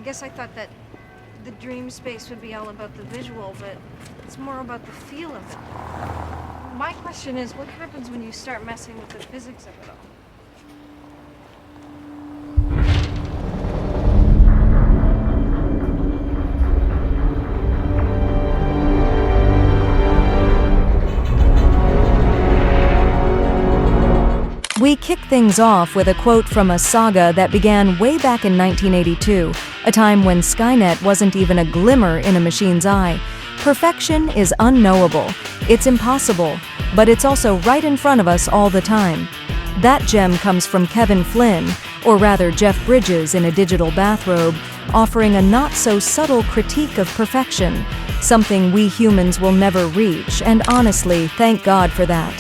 guess I thought that the dream space would be all about the visual, but it's more about the feel of it. My question is, what happens when you start messing with the physics of it all? We kick things off with a quote from a saga that began way back in 1982, a time when Skynet wasn't even a glimmer in a machine's eye. Perfection is unknowable. It's impossible, but it's also right in front of us all the time. That gem comes from Kevin Flynn, or rather Jeff Bridges in a digital bathrobe, offering a not-so-subtle critique of perfection, something we humans will never reach, and honestly, thank God for that.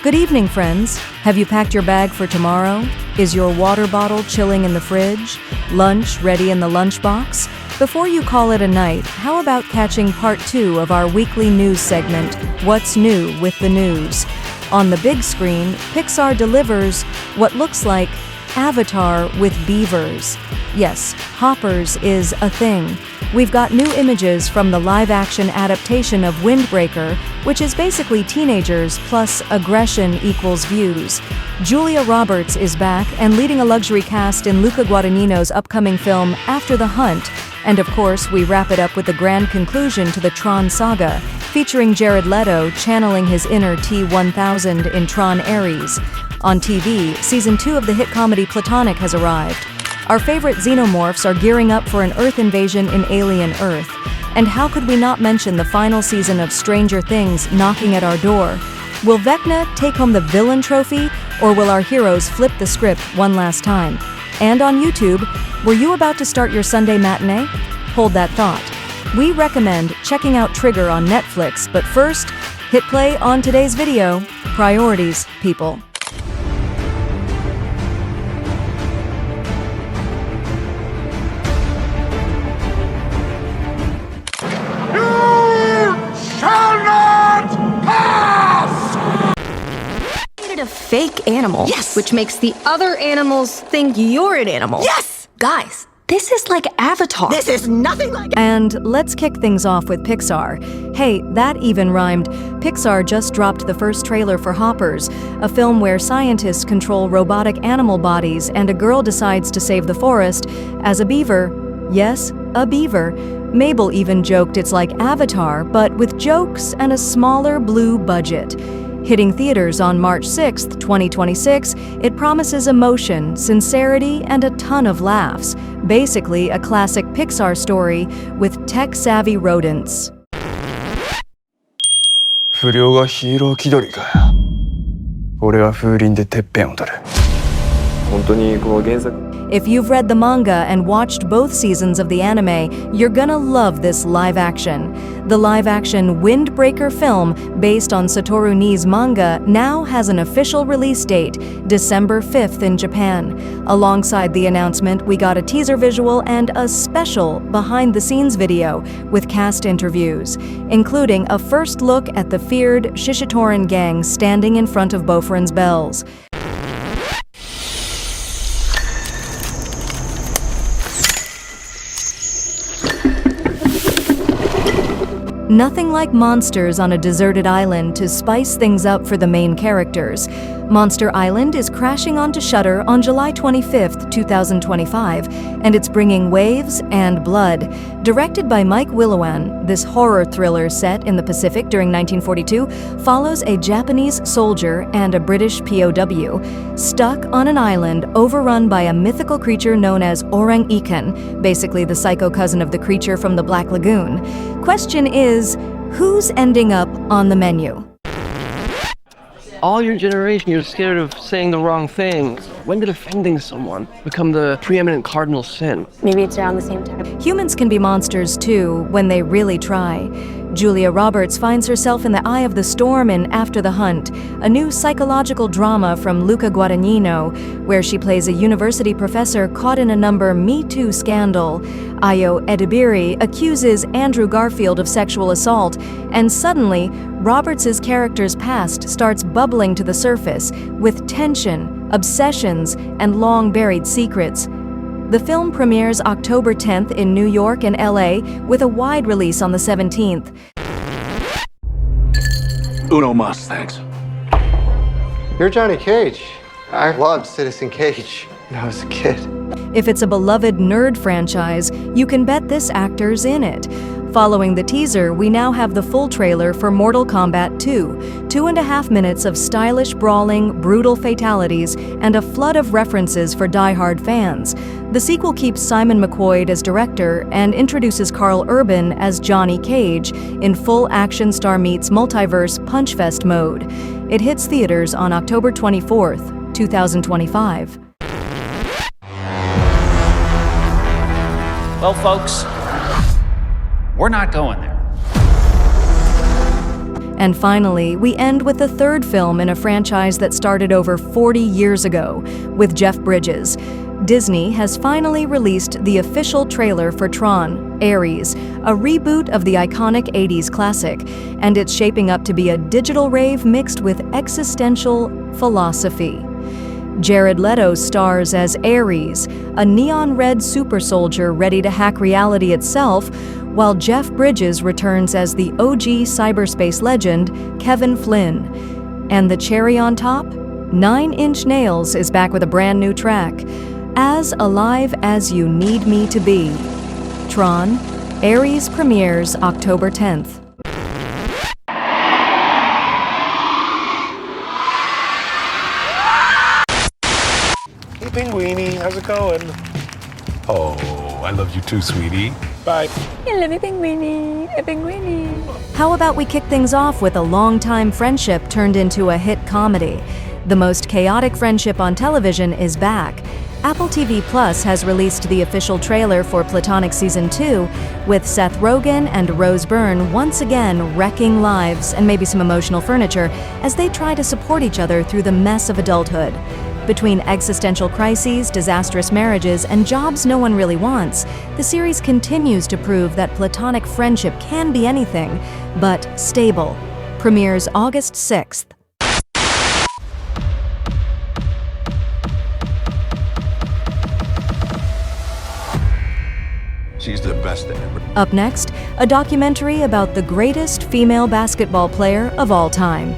Good evening, friends. Have you packed your bag for tomorrow? Is your water bottle chilling in the fridge? Lunch ready in the lunchbox? Before you call it a night, how about catching part 2 of our weekly news segment, What's New with the News? On the big screen, Pixar delivers what looks like Avatar with beavers. Yes, hoppers is a thing. We've got new images from the live-action adaptation of Windbreaker, which is basically teenagers plus aggression equals views. Julia Roberts is back and leading a luxury cast in Luca Guadagnino's upcoming film After the Hunt. And of course, we wrap it up with the grand conclusion to the Tron saga, featuring Jared Leto channeling his inner T-1000 in Tron Ares. On TV, Season 2 of the hit comedy Platonic has arrived. Our favorite xenomorphs are gearing up for an Earth invasion in Alien Earth. And how could we not mention the final season of Stranger Things knocking at our door? Will Vecna take home the villain trophy, or will our heroes flip the script one last time? And on YouTube, were you about to start your Sunday matinee? Hold that thought. We recommend checking out Trigger on Netflix, but first, hit play on today's video. Priorities, people. A fake animal. Yes! Which makes the other animals think you're an animal. Yes! Guys, this is like Avatar. This is nothing like... And let's kick things off with Pixar. Hey, that even rhymed. Pixar just dropped the first trailer for Hoppers, a film where scientists control robotic animal bodies and a girl decides to save the forest as a beaver. Yes, a beaver. Mabel even joked it's like Avatar, but with jokes and a smaller blue budget. Hitting theaters on March 6th, 2026, it promises emotion, sincerity, and a ton of laughs. Basically, a classic Pixar story with tech-savvy rodents. 不良がヒーロー気取りかよ。俺は風鈴でてっぺんを取る。本当にこの原作 If you've read the manga and watched both seasons of the anime, you're gonna love this live-action. The live-action Windbreaker film, based on Satoru Nii's manga, now has an official release date, December 5th in Japan. Alongside the announcement, we got a teaser visual and a special behind-the-scenes video with cast interviews, including a first look at the feared Shishitoran gang standing in front of Bofrin's bells. Nothing like monsters on a deserted island to spice things up for the main characters. Monster Island is crashing onto Shudder on July 25th, 2025, and it's bringing waves and blood. Directed by Mike Willowan, this horror thriller set in the Pacific during 1942 follows a Japanese soldier and a British POW stuck on an island overrun by a mythical creature known as orang-ikan, basically the psycho cousin of the creature from the Black Lagoon. Question is, who's ending up on the menu? All your generation, you're scared of saying the wrong thing. When did offending someone become the preeminent cardinal sin? Maybe it's around the same time. Humans can be monsters too, when they really try. Julia Roberts finds herself in the eye of the storm in After the Hunt, a new psychological drama from Luca Guadagnino, where she plays a university professor caught in a number Me Too scandal. Ayo Edebiri accuses Andrew Garfield of sexual assault, and suddenly, Roberts' character's past starts bubbling to the surface with tension, obsessions, and long-buried secrets. The film premieres October 10th in New York and LA, with a wide release on the 17th. Uno mas, thanks. You're Johnny Cage. I loved Citizen Cage when I was a kid. If it's a beloved nerd franchise, you can bet this actor's in it. Following the teaser, we now have the full trailer for Mortal Kombat 2, 2.5 minutes of stylish brawling, brutal fatalities, and a flood of references for die-hard fans. The sequel keeps Simon McQuoid as director and introduces Carl Urban as Johnny Cage in full action star meets multiverse punchfest mode. It hits theaters on October 24th, 2025. Well, folks, we're not going there. And finally, we end with the third film in a franchise that started over 40 years ago, with Jeff Bridges. Disney has finally released the official trailer for Tron, Ares, a reboot of the iconic 80s classic, and it's shaping up to be a digital rave mixed with existential philosophy. Jared Leto stars as Ares, a neon-red super soldier ready to hack reality itself, while Jeff Bridges returns as the OG cyberspace legend, Kevin Flynn. And the cherry on top? 9 Inch Nails is back with a brand new track, As Alive as You Need Me to Be. Tron, Ares premieres October 10th. Hey, Pinguini, how's it going? Oh, I love you too, sweetie. Bye. How about we kick things off with a longtime friendship turned into a hit comedy? The most chaotic friendship on television is back. Apple TV Plus has released the official trailer for Platonic Season 2, with Seth Rogen and Rose Byrne once again wrecking lives and maybe some emotional furniture as they try to support each other through the mess of adulthood. Between existential crises, disastrous marriages, and jobs no one really wants, the series continues to prove that platonic friendship can be anything, but stable. Premieres August 6th. She's the best ever. Up next, a documentary about the greatest female basketball player of all time.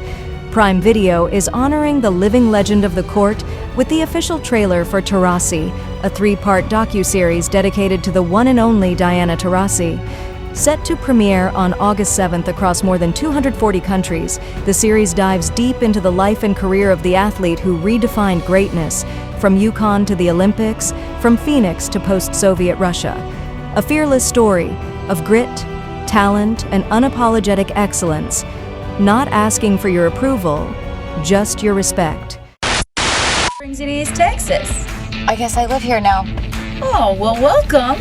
Prime Video is honoring the living legend of the court with the official trailer for Taurasi, a 3-part docuseries dedicated to the one and only Diana Taurasi. Set to premiere on August 7th across more than 240 countries, the series dives deep into the life and career of the athlete who redefined greatness, from UConn to the Olympics, from Phoenix to post-Soviet Russia. A fearless story of grit, talent, and unapologetic excellence. Not asking for your approval, just your respect. Spring City, East Texas. I guess I live here now. Oh, well, welcome.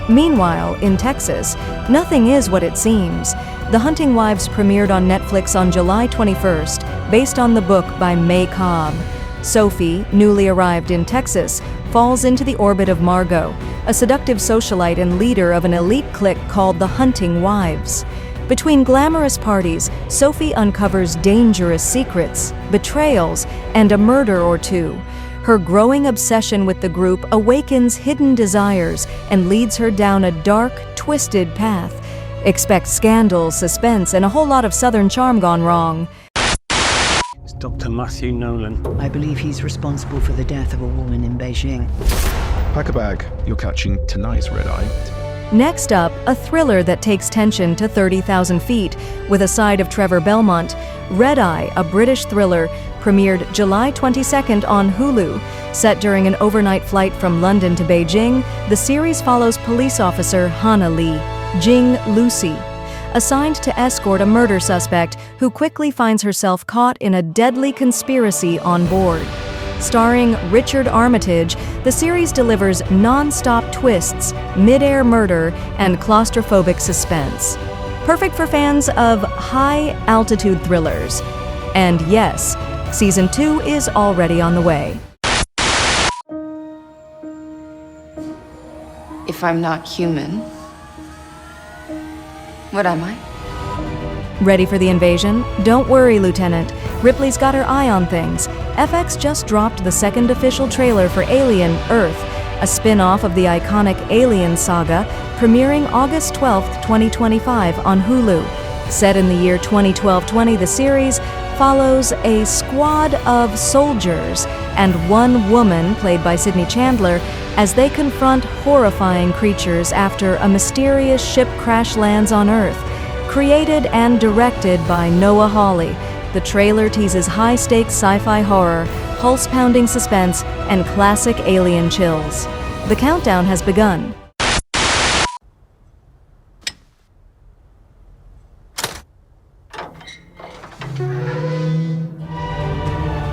Meanwhile, in Texas, nothing is what it seems. The Hunting Wives premiered on Netflix on July 21st, based on the book by May Cobb. Sophie, newly arrived in Texas, falls into the orbit of Margot, a seductive socialite and leader of an elite clique called the Hunting Wives. Between glamorous parties, Sophie uncovers dangerous secrets, betrayals, and a murder or two. Her growing obsession with the group awakens hidden desires and leads her down a dark, twisted path. Expect scandal, suspense, and a whole lot of Southern charm gone wrong. It's Dr. Matthew Nolan. I believe he's responsible for the death of a woman in Beijing. Pack a bag. You're catching tonight's red eye. Next up, a thriller that takes tension to 30,000 feet, with a side of Trevor Belmont. Red Eye, a British thriller, premiered July 22nd on Hulu. Set during an overnight flight from London to Beijing, the series follows police officer Hannah Lee, Jing Lucy, assigned to escort a murder suspect who quickly finds herself caught in a deadly conspiracy on board. Starring Richard Armitage, the series delivers non-stop twists, mid-air murder, and claustrophobic suspense. Perfect for fans of high-altitude thrillers. And yes, Season 2 is already on the way. If I'm not human, what am I? Ready for the invasion? Don't worry, Lieutenant. Ripley's got her eye on things. FX just dropped the second official trailer for Alien: Earth, a spin-off of the iconic Alien saga, premiering August 12, 2025 on Hulu. Set in the year 2012-20, the series follows a squad of soldiers and one woman, played by Sydney Chandler, as they confront horrifying creatures after a mysterious ship crash lands on Earth. Created and directed by Noah Hawley, the trailer teases high-stakes sci-fi horror, pulse-pounding suspense, and classic alien chills. The countdown has begun.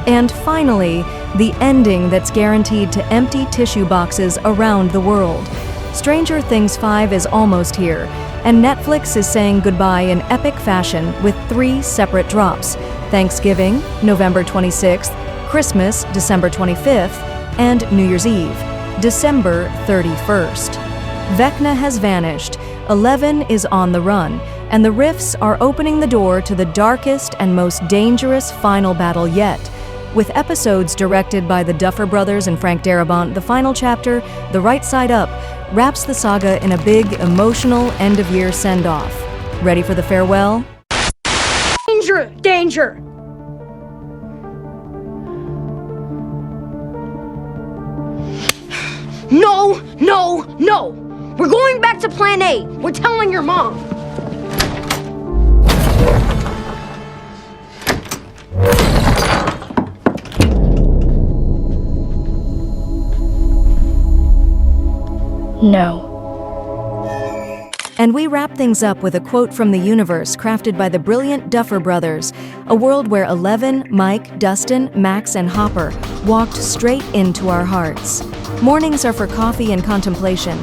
And finally, the ending that's guaranteed to empty tissue boxes around the world. Stranger Things 5 is almost here, and Netflix is saying goodbye in epic fashion with 3 separate drops: Thanksgiving, November 26th, Christmas, December 25th, and New Year's Eve, December 31st. Vecna has vanished, 11 is on the run, and the Rifts are opening the door to the darkest and most dangerous final battle yet. With episodes directed by the Duffer Brothers and Frank Darabont, the final chapter, The Right Side Up, wraps the saga in a big, emotional, end-of-year send-off. Ready for the farewell? Danger! Danger! No! No! No! We're going back to Plan A! We're telling your mom! No. And we wrap things up with a quote from the universe crafted by the brilliant Duffer Brothers, a world where 11, Mike, Dustin, Max, and Hopper walked straight into our hearts. Mornings are for coffee and contemplation.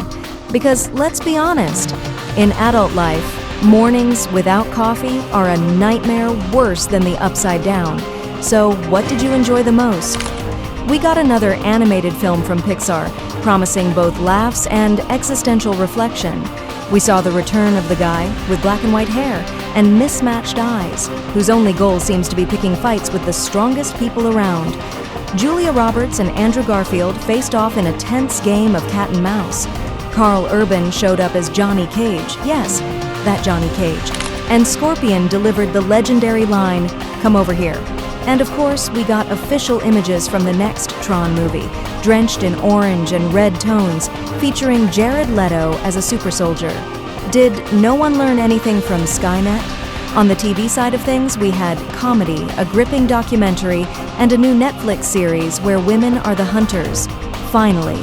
Because let's be honest, in adult life, mornings without coffee are a nightmare worse than the upside down. So what did you enjoy the most? We got another animated film from Pixar, promising both laughs and existential reflection. We saw the return of the guy with black and white hair and mismatched eyes, whose only goal seems to be picking fights with the strongest people around. Julia Roberts and Andrew Garfield faced off in a tense game of cat and mouse. Carl Urban showed up as Johnny Cage, yes, that Johnny Cage, and Scorpion delivered the legendary line, "Come over here." And of course, we got official images from the next Tron movie, drenched in orange and red tones, featuring Jared Leto as a super soldier. Did no one learn anything from Skynet? On the TV side of things, we had comedy, a gripping documentary, and a new Netflix series where women are the hunters. Finally,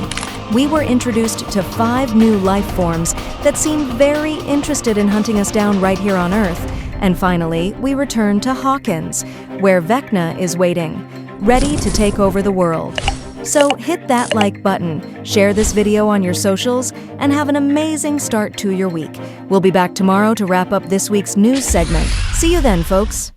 we were introduced to 5 new life forms that seemed very interested in hunting us down right here on Earth. And finally, we return to Hawkins, where Vecna is waiting, ready to take over the world. So hit that like button, share this video on your socials, and have an amazing start to your week. We'll be back tomorrow to wrap up this week's news segment. See you then, folks.